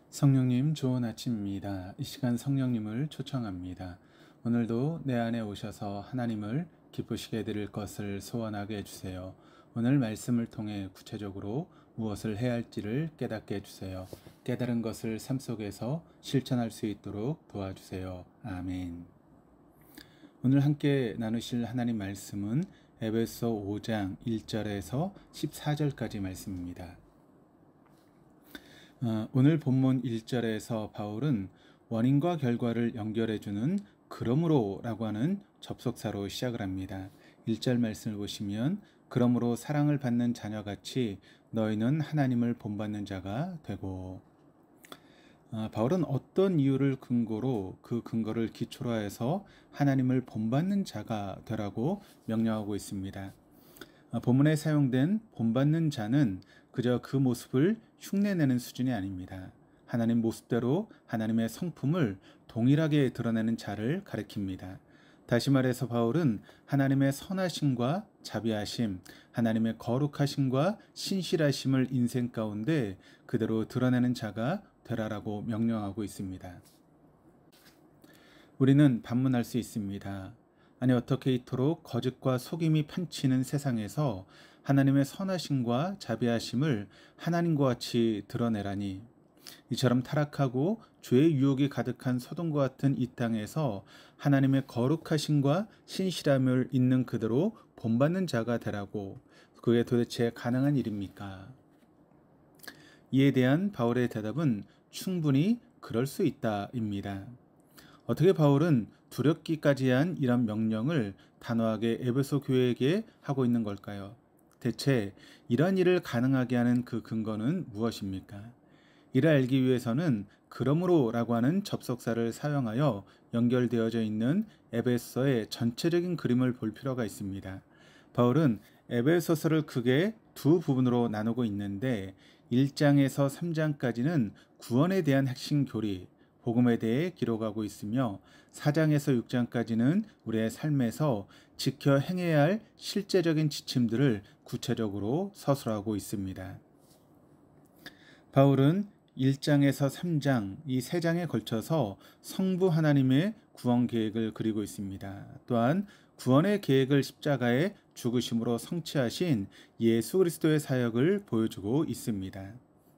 성령님 좋은 아침입니다. 이 시간 성령님을 초청합니다. 오늘도 내 안에 오셔서 하나님을 기쁘시게 해드릴 것을 소원하게 해주세요. 오늘 말씀을 통해 구체적으로 무엇을 해야 할지를 깨닫게 해주세요. 깨달은 것을 삶 속에서 실천할 수 있도록 도와주세요. 아멘. 오늘 함께 나누실 하나님 말씀은 에베소 5장 1절에서 14절까지 말씀입니다. 오늘 본문 1절에서 바울은 원인과 결과를 연결해주는 그러므로 라고 하는 접속사로 시작을 합니다. 1절 말씀을 보시면 그러므로 사랑을 받는 자녀같이 너희는 하나님을 본받는 자가 되고, 바울은 어떤 이유를 근거로 그 근거를 기초로 해서 하나님을 본받는 자가 되라고 명령하고 있습니다. 본문에 사용된 본받는 자는 그저 그 모습을 흉내내는 수준이 아닙니다. 하나님 모습대로 하나님의 성품을 동일하게 드러내는 자를 가리킵니다. 다시 말해서 바울은 하나님의 선하심과 자비하심, 하나님의 거룩하심과 신실하심을 인생 가운데 그대로 드러내는 자가 되라라고 명령하고 있습니다. 우리는 반문할 수 있습니다. 아니, 어떻게 이토록 거짓과 속임이 판치는 세상에서 하나님의 선하심과 자비하심을 하나님과 같이 드러내라니. 이처럼 타락하고 죄의 유혹이 가득한 소돔과 같은 이 땅에서 하나님의 거룩하심과 신실함을 있는 그대로 본받는 자가 되라고, 그게 도대체 가능한 일입니까? 이에 대한 바울의 대답은 충분히 그럴 수 있다입니다. 어떻게 바울은 두렵기까지 한 이런 명령을 단호하게 에베소 교회에게 하고 있는 걸까요? 대체 이러한 일을 가능하게 하는 그 근거는 무엇입니까? 이를 알기 위해서는 그러므로 라고 하는 접속사를 사용하여 연결되어져 있는 에베소의 전체적인 그림을 볼 필요가 있습니다. 바울은 에베소서를 크게 두 부분으로 나누고 있는데 1장에서 3장까지는 구원에 대한 핵심 교리, 복음에 대해 기록하고 있으며 4장에서 6장까지는 우리의 삶에서 지켜 행해야 할 실제적인 지침들을 구체적으로 서술하고 있습니다. 바울은 1장에서 3장, 이 3장에 걸쳐서 성부 하나님의 구원 계획을 그리고 있습니다. 또한 구원의 계획을 십자가의 죽으심으로 성취하신 예수 그리스도의 사역을 보여주고 있습니다.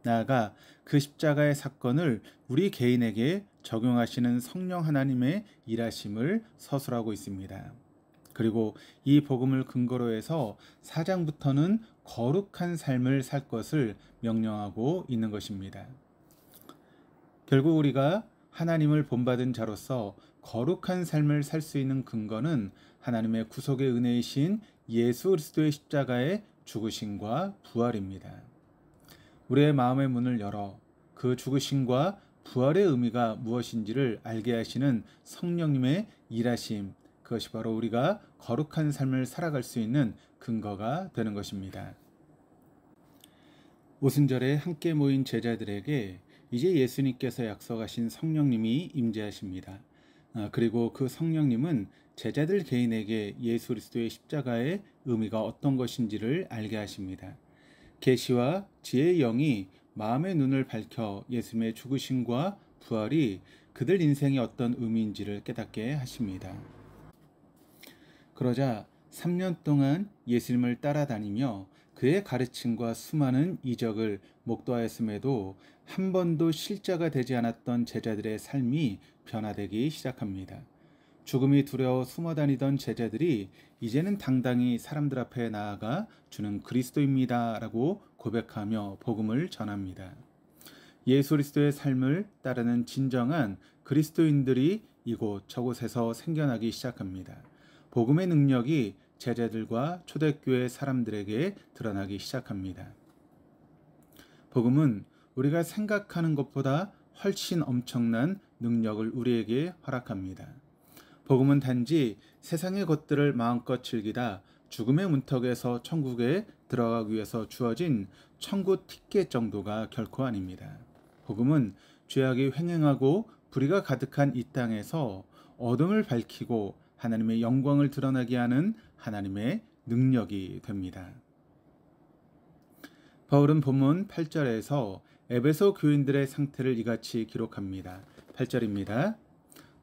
나아가 그 십자가의 사건을 우리 개인에게 적용하시는 성령 하나님의 일하심을 서술하고 있습니다. 그리고 이 복음을 근거로 해서 4장부터는 거룩한 삶을 살 것을 명령하고 있는 것입니다. 결국 우리가 하나님을 본받은 자로서 거룩한 삶을 살 수 있는 근거는 하나님의 구속의 은혜이신 예수 그리스도의 십자가의 죽으심과 부활입니다. 우리의 마음의 문을 열어 그 죽으심과 부활의 의미가 무엇인지를 알게 하시는 성령님의 일하심, 그것이 바로 우리가 거룩한 삶을 살아갈 수 있는 근거가 되는 것입니다. 오순절에 함께 모인 제자들에게 이제 예수님께서 약속하신 성령님이 임재하십니다. 그리고 그 성령님은 제자들 개인에게 예수 그리스도의 십자가의 의미가 어떤 것인지를 알게 하십니다. 계시와 지혜의 영이 마음의 눈을 밝혀 예수님의 죽으심과 부활이 그들 인생의 어떤 의미인지를 깨닫게 하십니다. 그러자 3년 동안 예수님을 따라다니며 그의 가르침과 수많은 이적을 목도하였음에도 한 번도 실자가 되지 않았던 제자들의 삶이 변화되기 시작합니다. 죽음이 두려워 숨어다니던 제자들이 이제는 당당히 사람들 앞에 나아가 주는 그리스도입니다 라고 고백하며 복음을 전합니다. 예수 그리스도의 삶을 따르는 진정한 그리스도인들이 이곳 저곳에서 생겨나기 시작합니다. 복음의 능력이 제자들과 초대교회 사람들에게 드러나기 시작합니다. 복음은 우리가 생각하는 것보다 훨씬 엄청난 능력을 우리에게 허락합니다. 복음은 단지 세상의 것들을 마음껏 즐기다 죽음의 문턱에서 천국에 들어가기 위해서 주어진 천국 티켓 정도가 결코 아닙니다. 복음은 죄악이 횡행하고 불의가 가득한 이 땅에서 어둠을 밝히고 하나님의 영광을 드러나게 하는 하나님의 능력이 됩니다. 바울은 본문 8절에서 에베소 교인들의 상태를 이같이 기록합니다. 8절입니다.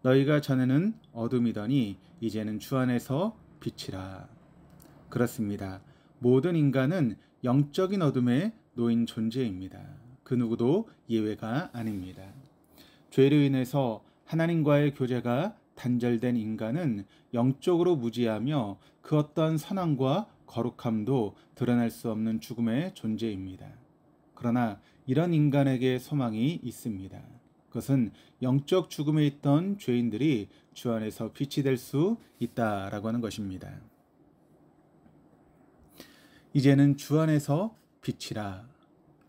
너희가 전에는 어둠이더니 이제는 주 안에서 빛이라. 그렇습니다. 모든 인간은 영적인 어둠에 놓인 존재입니다. 그 누구도 예외가 아닙니다. 죄로 인해서 하나님과의 교제가 단절된 인간은 영적으로 무지하며 그 어떠한 선함과 거룩함도 드러낼 수 없는 죽음의 존재입니다. 그러나 이런 인간에게 소망이 있습니다. 그것은 영적 죽음에 있던 죄인들이 주 안에서 빛이 될 수 있다라고 하는 것입니다. 이제는 주 안에서 빛이라.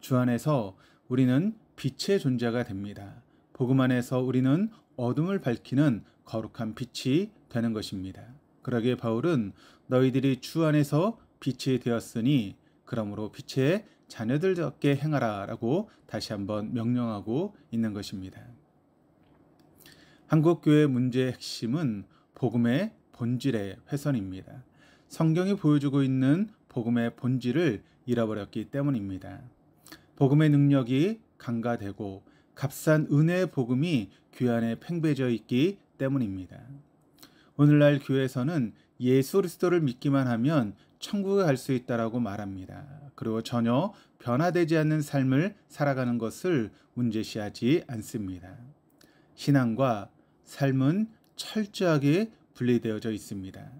주 안에서 우리는 빛의 존재가 됩니다. 복음 안에서 우리는 어둠을 밝히는 거룩한 빛이 되는 것입니다. 그러기에 바울은 너희들이 주 안에서 빛이 되었으니 그러므로 빛의 자녀들답게 행하라 라고 다시 한번 명령하고 있는 것입니다. 한국교회 문제의 핵심은 복음의 본질의 훼손입니다. 성경이 보여주고 있는 복음의 본질을 잃어버렸기 때문입니다. 복음의 능력이 간과되고 값싼 은혜의 복음이 교회 안에 팽배져 있기 때문입니다. 오늘날 교회에서는 예수 그리스도를 믿기만 하면 천국에 갈 수 있다라고 말합니다. 그리고 전혀 변화되지 않는 삶을 살아가는 것을 문제시하지 않습니다. 신앙과 삶은 철저하게 분리되어져 있습니다.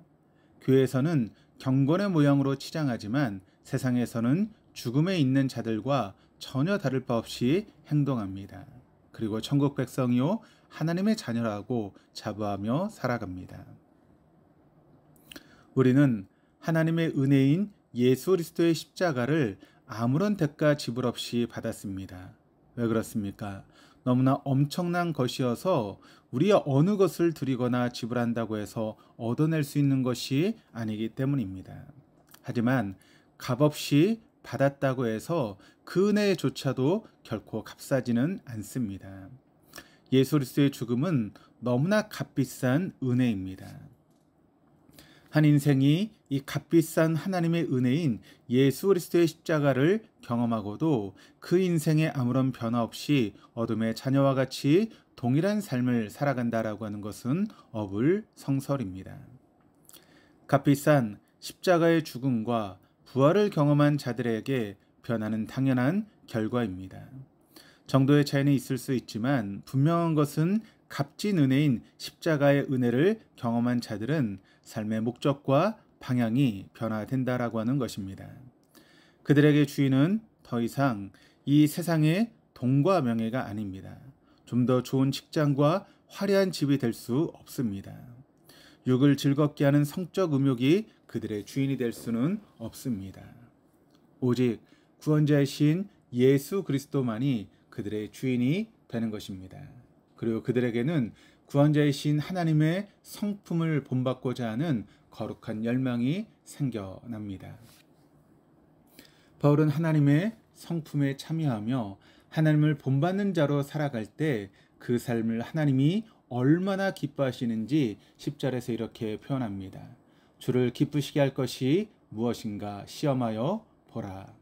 교회에서는 경건의 모양으로 치장하지만 세상에서는 죽음에 있는 자들과 전혀 다를 바 없이 행동합니다. 그리고 천국 백성이요 하나님의 자녀라고 자부하며 살아갑니다. 우리는 하나님의 은혜인 예수 그리스도의 십자가를 아무런 대가 지불 없이 받았습니다. 왜 그렇습니까? 너무나 엄청난 것이어서 우리의 어느 것을 드리거나 지불한다고 해서 얻어낼 수 있는 것이 아니기 때문입니다. 하지만 값없이 받았다고 해서 그 은혜조차도 결코 값싸지는 않습니다. 예수 그리스도의 죽음은 너무나 값비싼 은혜입니다. 한 인생이 이 값비싼 하나님의 은혜인 예수 그리스도의 십자가를 경험하고도 그 인생에 아무런 변화 없이 어둠의 자녀와 같이 동일한 삶을 살아간다라고 하는 것은 어불성설입니다. 값비싼 십자가의 죽음과 부활을 경험한 자들에게 변화는 당연한 결과입니다. 정도의 차이는 있을 수 있지만 분명한 것은 값진 은혜인 십자가의 은혜를 경험한 자들은 삶의 목적과 방향이 변화된다라고 하는 것입니다. 그들에게 주인은 더 이상 이 세상의 돈과 명예가 아닙니다. 좀 더 좋은 직장과 화려한 집이 될 수 없습니다. 육을 즐겁게 하는 성적 음욕이 그들의 주인이 될 수는 없습니다. 오직 구원자이신 예수 그리스도만이 그들의 주인이 되는 것입니다. 그리고 그들에게는 구원자이신 하나님의 성품을 본받고자 하는 거룩한 열망이 생겨납니다. 바울은 하나님의 성품에 참여하며 하나님을 본받는 자로 살아갈 때 그 삶을 하나님이 얼마나 기뻐하시는지 10절에서 이렇게 표현합니다. 주를 기쁘시게 할 것이 무엇인가 시험하여 보라.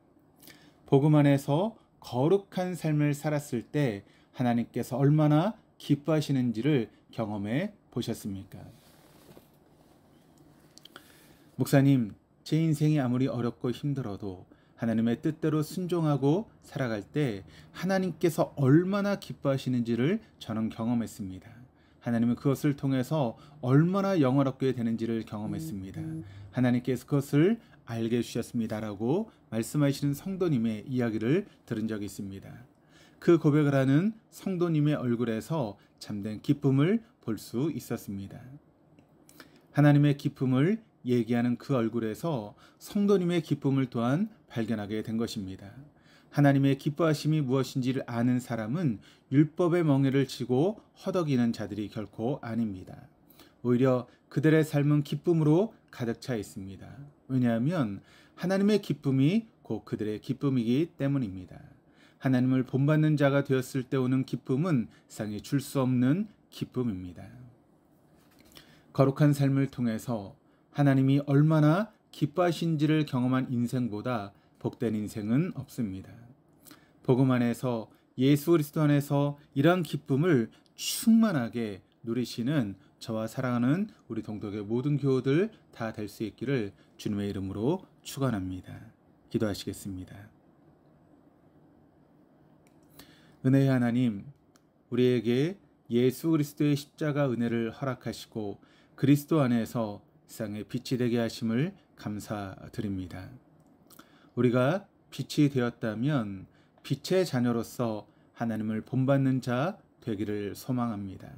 복음 안에서 거룩한 삶을 살았을 때 하나님께서 얼마나 기뻐하시는지를 경험해 보셨습니까? 목사님, 제 인생이 아무리 어렵고 힘들어도 하나님의 뜻대로 순종하고 살아갈 때 하나님께서 얼마나 기뻐하시는지를 저는 경험했습니다. 하나님은 그것을 통해서 얼마나 영화롭게 되는지를 경험했습니다. 하나님께서 그것을 알게 해주셨습니다라고 말씀하시는 성도님의 이야기를 들은 적이 있습니다. 그 고백을 하는 성도님의 얼굴에서 참된 기쁨을 볼 수 있었습니다. 하나님의 기쁨을 얘기하는 그 얼굴에서 성도님의 기쁨을 또한 발견하게 된 것입니다. 하나님의 기뻐하심이 무엇인지를 아는 사람은 율법의 멍에를 지고 허덕이는 자들이 결코 아닙니다. 오히려 그들의 삶은 기쁨으로 가득 차 있습니다. 왜냐하면 하나님의 기쁨이 곧 그들의 기쁨이기 때문입니다. 하나님을 본받는 자가 되었을 때 오는 기쁨은 세상에 줄 수 없는 기쁨입니다. 거룩한 삶을 통해서 하나님이 얼마나 기뻐하신지를 경험한 인생보다 복된 인생은 없습니다. 복음 안에서 예수 그리스도 안에서 이러한 기쁨을 충만하게 누리시는 저와 사랑하는 우리 동덕의 모든 교우들 다 될 수 있기를 주님의 이름으로 축원합니다. 기도하시겠습니다. 은혜의 하나님, 우리에게 예수 그리스도의 십자가 은혜를 허락하시고 그리스도 안에서 세상의 빛이 되게 하심을 감사드립니다. 우리가 빛이 되었다면 빛의 자녀로서 하나님을 본받는 자 되기를 소망합니다.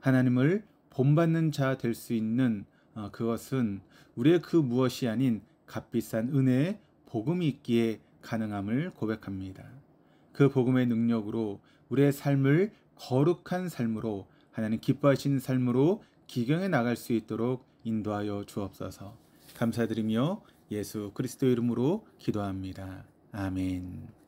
하나님을 본받는 자 될 수 있는 그것은 우리의 그 무엇이 아닌 값비싼 은혜의 복음이 있기에 가능함을 고백합니다. 그 복음의 능력으로 우리의 삶을 거룩한 삶으로 하나님 기뻐하시는 삶으로 기경해 나갈 수 있도록 인도하여 주옵소서. 감사드리며 예수 그리스도 이름으로 기도합니다. 아멘.